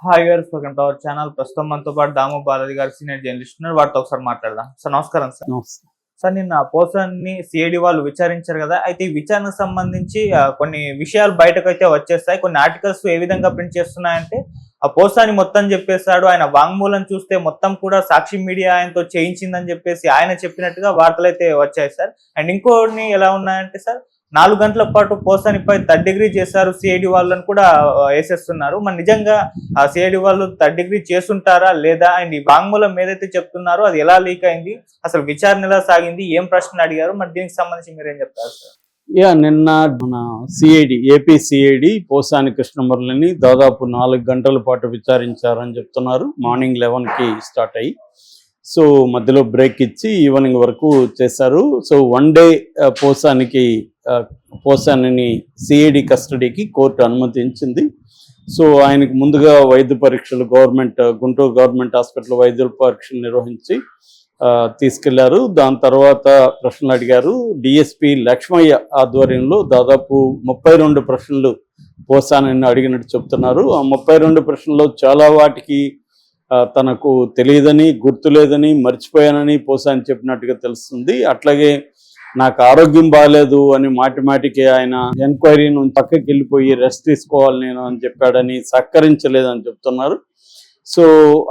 Hi గారు, welcome to our channel. ప్రస్తుతం మనతో పాటు దాము బాలాజీ గారు సీనియర్ జర్నలిస్ట్ ఉన్నారు. వాటితో ఒకసారి మాట్లాడదాం. సార్ నమస్కారం. సార్ నమస్తే. సార్ నిన్న పోసాన్ని సిఐడి వాళ్ళు విచారించారు కదా, అయితే ఈ విచారణకు సంబంధించి కొన్ని విషయాలు బయటకు అయితే వచ్చేస్తాయి. కొన్ని ఆర్టికల్స్ ఏ విధంగా ప్రింట్ చేస్తున్నాయంటే ఆ పోసాని మొత్తం చెప్పేశాడు, ఆయన వాంగ్మూలం చూస్తే మొత్తం కూడా సాక్షి మీడియా ఆయనతో చేయించిందని చెప్పేసి ఆయన చెప్పినట్టుగా వార్తలు అయితే వచ్చాయి సార్. అండ్ ఇంకోటి ఎలా ఉన్నాయంటే సార్, 4 గంటల పాటు పోసానిపై థర్డ్ డిగ్రీ చేశారు సిఐడి వాళ్ళని కూడా వేసేస్తున్నారు. మరి నిజంగా ఆ సిఐడి వాళ్ళు థర్డ్ డిగ్రీ చేస్తుంటారా లేదా, అండ్ ఈ వాంగ్మూలం ఏదైతే చెప్తున్నారో అది ఎలా లీక్ అయింది, అసలు విచారణ ఎలా సాగింది, ఏం ప్రశ్నలు అడిగారు, మరి దీనికి సంబంధించి మీరేం చెప్తారు సార్? నిన్న మన ఏపీ సిఐడి పోసాని కృష్ణమురళిని దాదాపు 4 గంటల పాటు విచారించారని చెప్తున్నారు. మార్నింగ్ 11కి స్టార్ట్ అయ్యి సో మధ్యలో బ్రేక్ ఇచ్చి ఈవినింగ్ వరకు చేశారు. సో 1 డే పోసానిని సిఐడి కస్టడీకి కోర్టు అనుమతించింది. సో ఆయనకు ముందుగా వైద్య పరీక్షలు గుంటూరు గవర్నమెంట్ హాస్పిటల్ వైద్య పరీక్షలు నిర్వహించి తీసుకెళ్లారు. దాని తర్వాత ప్రశ్నలు అడిగారు. డిఎస్పి లక్ష్మయ్య ఆధ్వర్యంలో దాదాపు 32 ప్రశ్నలు పోసానిని అడిగినట్టు చెప్తున్నారు. ఆ 32 ప్రశ్నల్లో చాలా వాటికి తనకు తెలియదని, గుర్తులేదని, మర్చిపోయానని పోసాని చెప్పినట్టుగా తెలుస్తుంది. అట్లాగే నాకు ఆరోగ్యం బాగాలేదు అని మాటిమాటికి ఆయన ఎంక్వైరీ నుంచి పక్కకి వెళ్ళిపోయి రెస్ట్ తీసుకోవాలి నేను అని చెప్పాడని, సహకరించలేదని చెప్తున్నారు. సో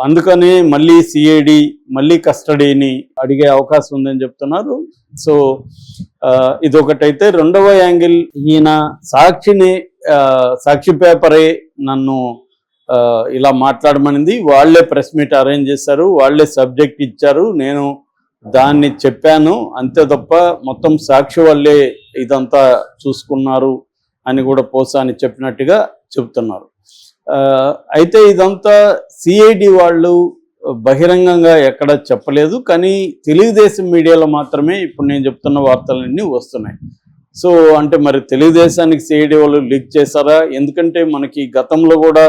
అందుకనే మళ్ళీ సిఐడి మళ్ళీ కస్టడీని అడిగే అవకాశం ఉందని చెప్తున్నారు. సో ఇదొకటైతే, రెండవ యాంగిల్, ఈయన సాక్షి పేపరే నన్ను ఇలా మాట్లాడమనింది, వాళ్లే ప్రెస్ మీట్ అరేంజ్ చేశారు, వాళ్లే సబ్జెక్ట్ ఇచ్చారు, నేను దాన్ని చెప్పాను అంతే తప్ప మొత్తం సాక్షి వాళ్ళే ఇదంతా చూసుకున్నారు అని కూడా పోసాని చెప్పినట్టుగా చెప్తున్నారు. అయితే ఇదంతా సిఐడి వాళ్ళు బహిరంగంగా ఎక్కడ చెప్పలేదు, కానీ తెలుగుదేశం మీడియాలో మాత్రమే ఇప్పుడు నేను చెప్తున్న వార్తలన్నీ వస్తున్నాయి. సో అంటే మరి తెలుగుదేశానికి సిఐడి వాళ్ళు లీక్ చేశారా? ఎందుకంటే మనకి గతంలో కూడా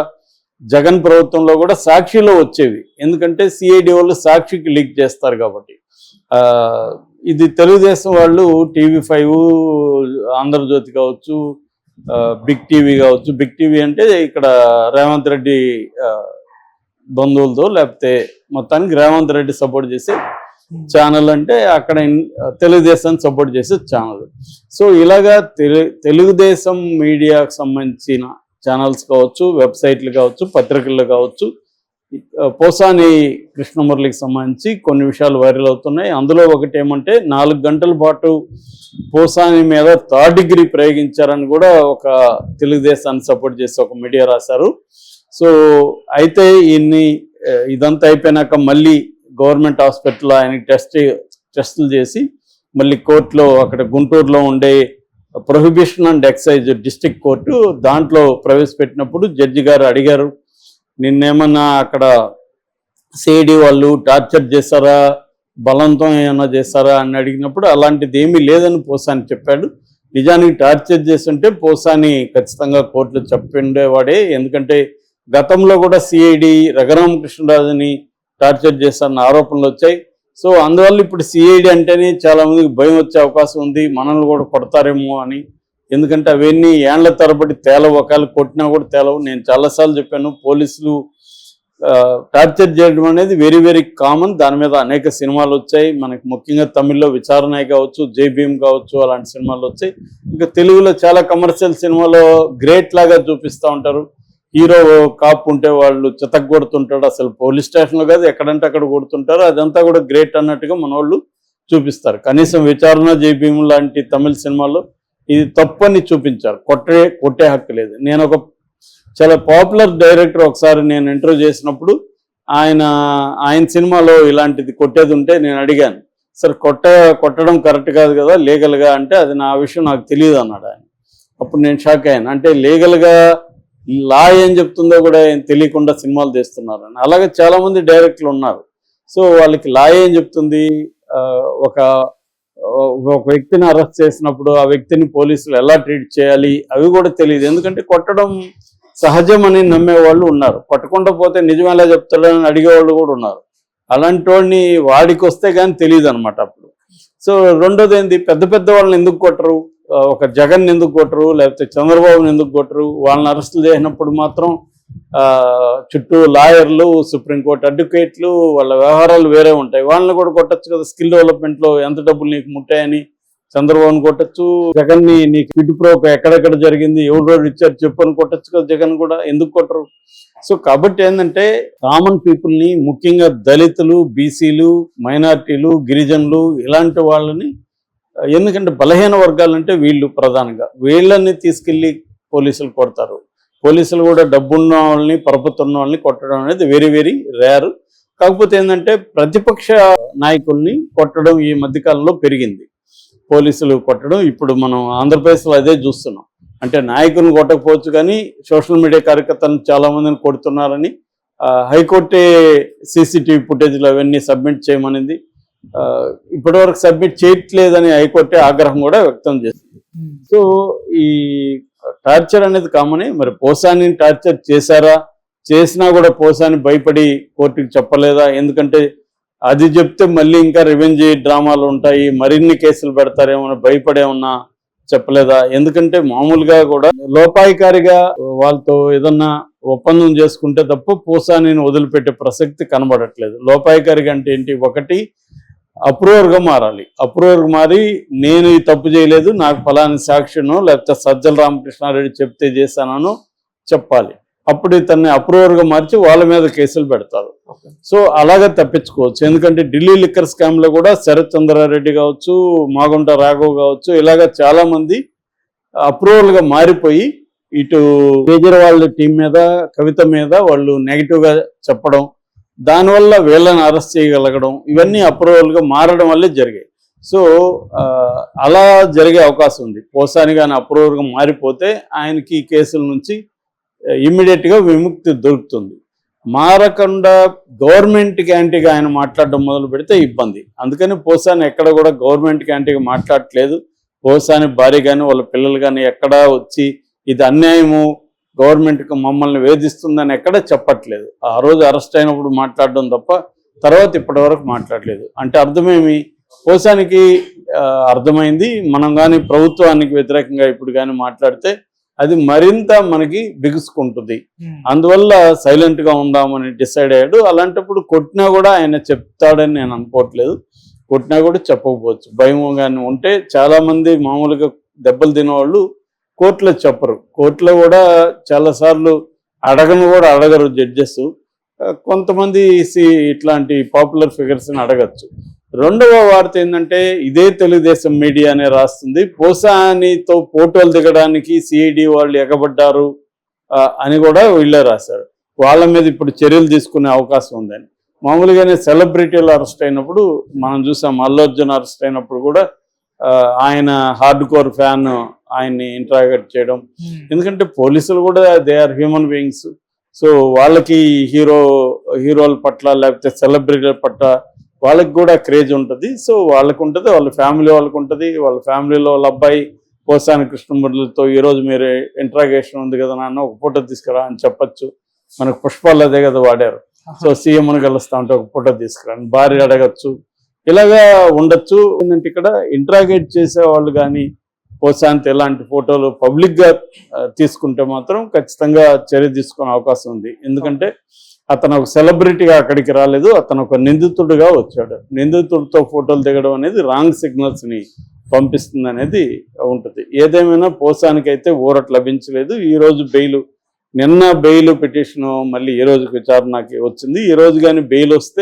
జగన్ ప్రభుత్వంలో కూడా సాక్షిలో వచ్చేవి, ఎందుకంటే సిఐడి వాళ్ళు సాక్షికి లీక్ చేస్తారు కాబట్టి. ఇది తెలుగుదేశం వాళ్ళు TV5, ఆంధ్రజ్యోతి కావచ్చు, బిగ్ టీవీ కావచ్చు. బిగ్ టీవీ అంటే ఇక్కడ రేవంత్ రెడ్డి బంధువులతో, లేకపోతే మొత్తానికి రేవంత్ రెడ్డి సపోర్ట్ చేసే ఛానల్, అంటే అక్కడ తెలుగుదేశాన్ని సపోర్ట్ చేసే ఛానల్. సో ఇలాగా తెలుగుదేశం మీడియాకు సంబంధించిన ఛానల్స్ కావచ్చు, వెబ్సైట్లు కావచ్చు, పత్రికలు కావచ్చు, పోసాని కృష్ణమురళికి సంబంధించి కొన్ని విషయాలు వైరల్ అవుతున్నాయి. అందులో ఒకటి ఏమంటే, 4 గంటల పాటు పోసాని మీద థర్డ్ డిగ్రీ ప్రయోగించారని కూడా ఒక తెలుగుదేశాన్ని సపోర్ట్ చేసి ఒక మీడియా రాశారు. సో అయితే ఇదంతా అయిపోయినాక మళ్ళీ గవర్నమెంట్ హాస్పిటల్లో ఆయనకి టెస్టులు చేసి మళ్ళీ కోర్టులో, అక్కడ గుంటూరులో ఉండే prohibition and excise district court, దాంట్లో ప్రవేశపెట్టినప్పుడు జడ్జి గారు అడిగారు, నిన్నేమన్నా అక్కడ సిఐడి వాళ్ళు టార్చర్ చేశారా, బలంతం ఏమన్నా చేశారా అని అడిగినప్పుడు అలాంటిది ఏమీ లేదని పోసాని చెప్పాడు. నిజానికి టార్చర్ చేస్తుంటే పోసాని ఖచ్చితంగా కోర్టులో చెప్పిండేవాడే, ఎందుకంటే గతంలో కూడా సిఐడి రఘురామకృష్ణరాజుని టార్చర్ చేశారన్న ఆరోపణలు వచ్చాయి. సో అందువల్ల ఇప్పుడు సిఐడి అంటేనే చాలా మందికి భయం వచ్చే అవకాశం ఉంది, మనల్ని కూడా కొడతారేమో అని. ఎందుకంటే అవన్నీ ఏండ్ల తరబడి తేలవు, ఒకవేళ కొట్టినా కూడా తేలవు. నేను చాలాసార్లు చెప్పాను, పోలీసులు టార్చర్ చేయడం అనేది వెరీ వెరీ కామన్. దాని మీద అనేక సినిమాలు వచ్చాయి మనకి, ముఖ్యంగా తమిళ్లో విచారణే కావచ్చు, జై భీమ్ కావచ్చు, అలాంటి సినిమాలు వచ్చాయి. ఇంకా తెలుగులో చాలా కమర్షియల్ సినిమాలో గ్రేట్ లాగా చూపిస్తూ ఉంటారు. హీరో కాపు ఉంటే వాళ్ళు చితక్ కొడుతుంటాడు, అసలు పోలీస్ స్టేషన్లో కాదు ఎక్కడంటే అక్కడ కొడుతుంటారు, అదంతా కూడా గ్రేట్ అన్నట్టుగా మన వాళ్ళు చూపిస్తారు. కనీసం విచారణ, జై భీమ్ లాంటి తమిళ సినిమాల్లో ఇది తప్పని చూపించారు, కొట్టే హక్కు లేదు. నేను ఒక చాలా పాపులర్ డైరెక్టర్ ఒకసారి నేను ఇంటర్వ్యూ చేసినప్పుడు ఆయన సినిమాలో ఇలాంటిది కొట్టేది ఉంటే నేను అడిగాను, సార్ కొట్టడం కరెక్ట్ కాదు కదా లీగల్గా అంటే, అది నా విషయం నాకు తెలియదు అన్నాడు ఆయన. అప్పుడు నేను షాక్ అయ్యాను, అంటే లీగల్గా లా ఏం చెప్తుందో కూడా తెలియకుండా సినిమాలు తీస్తున్నారు అని. అలాగే చాలామంది డైరెక్టర్లు ఉన్నారు. సో వాళ్ళకి లా ఏం చెప్తుంది, ఒక వ్యక్తిని అరెస్ట్ చేసినప్పుడు ఆ వ్యక్తిని పోలీసులు ఎలా ట్రీట్ చేయాలి అవి కూడా తెలియదు. ఎందుకంటే కొట్టడం సహజం అని నమ్మేవాళ్ళు ఉన్నారు, కొట్టకుండా పోతే నిజం ఎలా చెప్తాడని అడిగేవాళ్ళు కూడా ఉన్నారు. అలాంటి వాడిని వాడికి వస్తే కానీ తెలియదు అనమాట అప్పుడు. సో రెండోది ఏంది, పెద్ద వాళ్ళని ఎందుకు కొట్టరు, ఒక జగన్ ఎందుకు కొట్టరు, లేకపోతే చంద్రబాబుని ఎందుకు కొట్టరు? వాళ్ళని అరెస్టులు చేసినప్పుడు మాత్రం చుట్టూ లాయర్లు, సుప్రీంకోర్టు అడ్వకేట్లు, వాళ్ళ వ్యవహారాలు వేరే ఉంటాయి. వాళ్ళని కూడా కొట్టచ్చు కదా. స్కిల్ డెవలప్మెంట్లో ఎంత డబ్బులు నీకు ముట్టాయని చంద్రబాబుని కొట్టచ్చు. జగన్ని నీకు ఫిట్ ప్రోక్ ఎక్కడెక్కడ జరిగింది, ఎవరు ఇచ్చారు చెప్పు అని కొట్టచ్చు కదా. జగన్ కూడా ఎందుకు కొట్టరు? సో కాబట్టి ఏంటంటే కామన్ పీపుల్ని, ముఖ్యంగా దళితులు, బీసీలు, మైనారిటీలు, గిరిజనులు ఇలాంటి వాళ్ళని, ఎందుకంటే బలహీన వర్గాలంటే వీళ్ళు ప్రధానంగా, వీళ్ళని తీసుకెళ్ళి పోలీసులు కొడతారు. పోలీసులు కూడా డబ్బున్న వాళ్ళని, పరపతున్న వాళ్ళని కొట్టడం అనేది వెరీ వెరీ రేరు. కాకపోతే ఏంటంటే ప్రతిపక్ష నాయకుల్ని కొట్టడం ఈ మధ్యకాలంలో పెరిగింది. పోలీసులు కొట్టడం ఇప్పుడు మనం ఆంధ్రప్రదేశ్లో అదే చూస్తున్నాం. అంటే నాయకులను కొట్టకపోవచ్చు కానీ సోషల్ మీడియా కార్యకర్తలను చాలామందిని కొడుతున్నారని హైకోర్టే సీసీటీవీ ఫుటేజ్లు అవన్నీ సబ్మిట్ చేయమనింది. ఇప్పటివరకు సబ్మిట్ చేయట్లేదని హైకోర్టే ఆగ్రహం కూడా వ్యక్తం చేసింది. సో ఈ టార్చర్ అనేది కామనే. మరి పోసానిని టార్చర్ చేశారా? చేసినా కూడా పోసాని భయపడి కోర్టుకి చెప్పలేదా? ఎందుకంటే అది చెప్తే మళ్ళీ ఇంకా రివెంజ్ డ్రామాలు ఉంటాయి, మరిన్ని కేసులు పెడతారేమో భయపడేమన్నా చెప్పలేదా? ఎందుకంటే మామూలుగా కూడా లోపాయికారిగా వాళ్ళతో ఏదన్నా ఒప్పందం చేసుకుంటే తప్ప పోసానిని వదిలిపెట్టే ప్రసక్తి కనబడట్లేదు. లోపాయికారిగా అంటే ఏంటి? ఒకటి అప్రూవర్గా మారాలి. అప్రూవర్గా మారి నేను ఈ తప్పు చేయలేదు, నాకు ఫలాని సాక్షినో లేకపోతే సజ్జల రామకృష్ణారెడ్డి చెప్తే చేశానో చెప్పాలి. అప్పుడు ఇతన్ని అప్రూవర్గా మార్చి వాళ్ళ మీద కేసులు పెడతారు. సో అలాగే తప్పించుకోవచ్చు. ఎందుకంటే ఢిల్లీ లిక్కర్ స్కామ్లో కూడా శరత్ చంద్రారెడ్డి కావచ్చు, మాగుంట రాఘవ్ కావచ్చు, ఇలాగ చాలా మంది అప్రూవల్గా మారిపోయి ఇటు కేజ్రీవాల్ టీం మీద, కవిత మీద వాళ్ళు నెగిటివ్గా చెప్పడం, దానివల్ల వీళ్ళని అరెస్ట్ చేయగలగడం, ఇవన్నీ అప్రూవల్గా మారడం వల్లే జరిగాయి. సో అలా జరిగే అవకాశం ఉంది. పోసాని కానీ అప్రూవల్గా మారిపోతే ఆయనకి ఈ కేసుల నుంచి ఇమ్మీడియట్గా విముక్తి దొరుకుతుంది. మారకుండా గవర్నమెంట్కి యాంటీగా ఆయన మాట్లాడడం మొదలు పెడితే ఇబ్బంది. అందుకని పోసాని ఎక్కడ కూడా గవర్నమెంట్కి యాంటీగా మాట్లాడట్లేదు. పోసాని భార్య కానీ వాళ్ళ పిల్లలు కానీ ఎక్కడా వచ్చి ఇది అన్యాయము, గవర్నమెంట్కి మమ్మల్ని వేధిస్తుందని ఎక్కడ చెప్పట్లేదు. ఆ రోజు అరెస్ట్ అయినప్పుడు మాట్లాడడం తప్ప తర్వాత ఇప్పటి వరకు మాట్లాడలేదు. అంటే అర్థమేమి? పోసానికి అర్థమైంది, మనం కానీ ప్రభుత్వానికి వ్యతిరేకంగా ఇప్పుడు కానీ మాట్లాడితే అది మరింత మనకి బిగుసుకుంటుంది. అందువల్ల సైలెంట్గా ఉందామని డిసైడ్ అయ్యాడు. అలాంటప్పుడు కొట్టినా కూడా ఆయన చెప్తాడని నేను అనుకోవట్లేదు. కొట్టినా కూడా చెప్పకపోవచ్చు. భయం కానీ ఉంటే చాలామంది మామూలుగా దెబ్బలు తినేవాళ్ళు కోర్టులో చెప్పరు. కోర్టులో కూడా చాలాసార్లు అడగరు జడ్జెస్. కొంతమంది ఇట్లాంటి పాపులర్ ఫిగర్స్ని అడగచ్చు. రెండవ వార్త ఏంటంటే ఇదే తెలుగుదేశం మీడియానే రాస్తుంది, పోసానితో ఫోటోలు దిగడానికి సిఐడి వాళ్ళు ఎగబడ్డారు అని కూడా వీళ్ళే రాశారు. వాళ్ళ మీద ఇప్పుడు చర్యలు తీసుకునే అవకాశం ఉందని. మామూలుగానే సెలబ్రిటీలు అరెస్ట్ అయినప్పుడు మనం చూసాం. అల్లు అర్జున్ అరెస్ట్ అయినప్పుడు కూడా ఆయన హార్డ్ కోర్ ఫ్యాన్ ఆయన్ని ఇంటరాగేట్ చేయడం. ఎందుకంటే పోలీసులు కూడా they are human beings. So వాళ్ళకి హీరోల పట్ల లేకపోతే సెలబ్రిటీల పట్ల వాళ్ళకి కూడా క్రేజ్ ఉంటుంది. సో వాళ్ళకు ఉంటుంది, వాళ్ళ ఫ్యామిలీ వాళ్ళకు ఉంటుంది. వాళ్ళ ఫ్యామిలీలో వాళ్ళ అబ్బాయి పోసాని కృష్ణమురళితో ఈరోజు మీరు ఇంటరాగేషన్ ఉంది కదా నాన్న, ఒక ఫోటో తీసుకురా అని చెప్పచ్చు. మనకు పుష్పాలు అదే కదా వాడారు. సో సీఎంను కలుస్తా ఉంటే ఒక ఫోటో తీసుకురా, భార్య అడగచ్చు, ఇలాగా ఉండొచ్చు. ఏంటంటే ఇక్కడ ఇంటరాగేట్ చేసే వాళ్ళు కానీ పోసాంత్ ఎలాంటి ఫోటోలు పబ్లిక్గా తీసుకుంటే మాత్రం ఖచ్చితంగా చర్య తీసుకునే అవకాశం ఉంది. ఎందుకంటే అతను ఒక సెలబ్రిటీగా అక్కడికి రాలేదు, అతను ఒక నిందితుడిగా వచ్చాడు. నిందితుడితో ఫోటోలు దిగడం అనేది రాంగ్ సిగ్నల్స్ని పంపిస్తుంది అనేది ఉంటుంది. ఏదేమైనా పోసానికైతే ఊరట లభించలేదు. ఈరోజు నిన్న బెయిల్ పిటిషన్ మళ్ళీ ఈ రోజుకి విచారణకి వచ్చింది. ఈ రోజు కానీ బెయిల్ వస్తే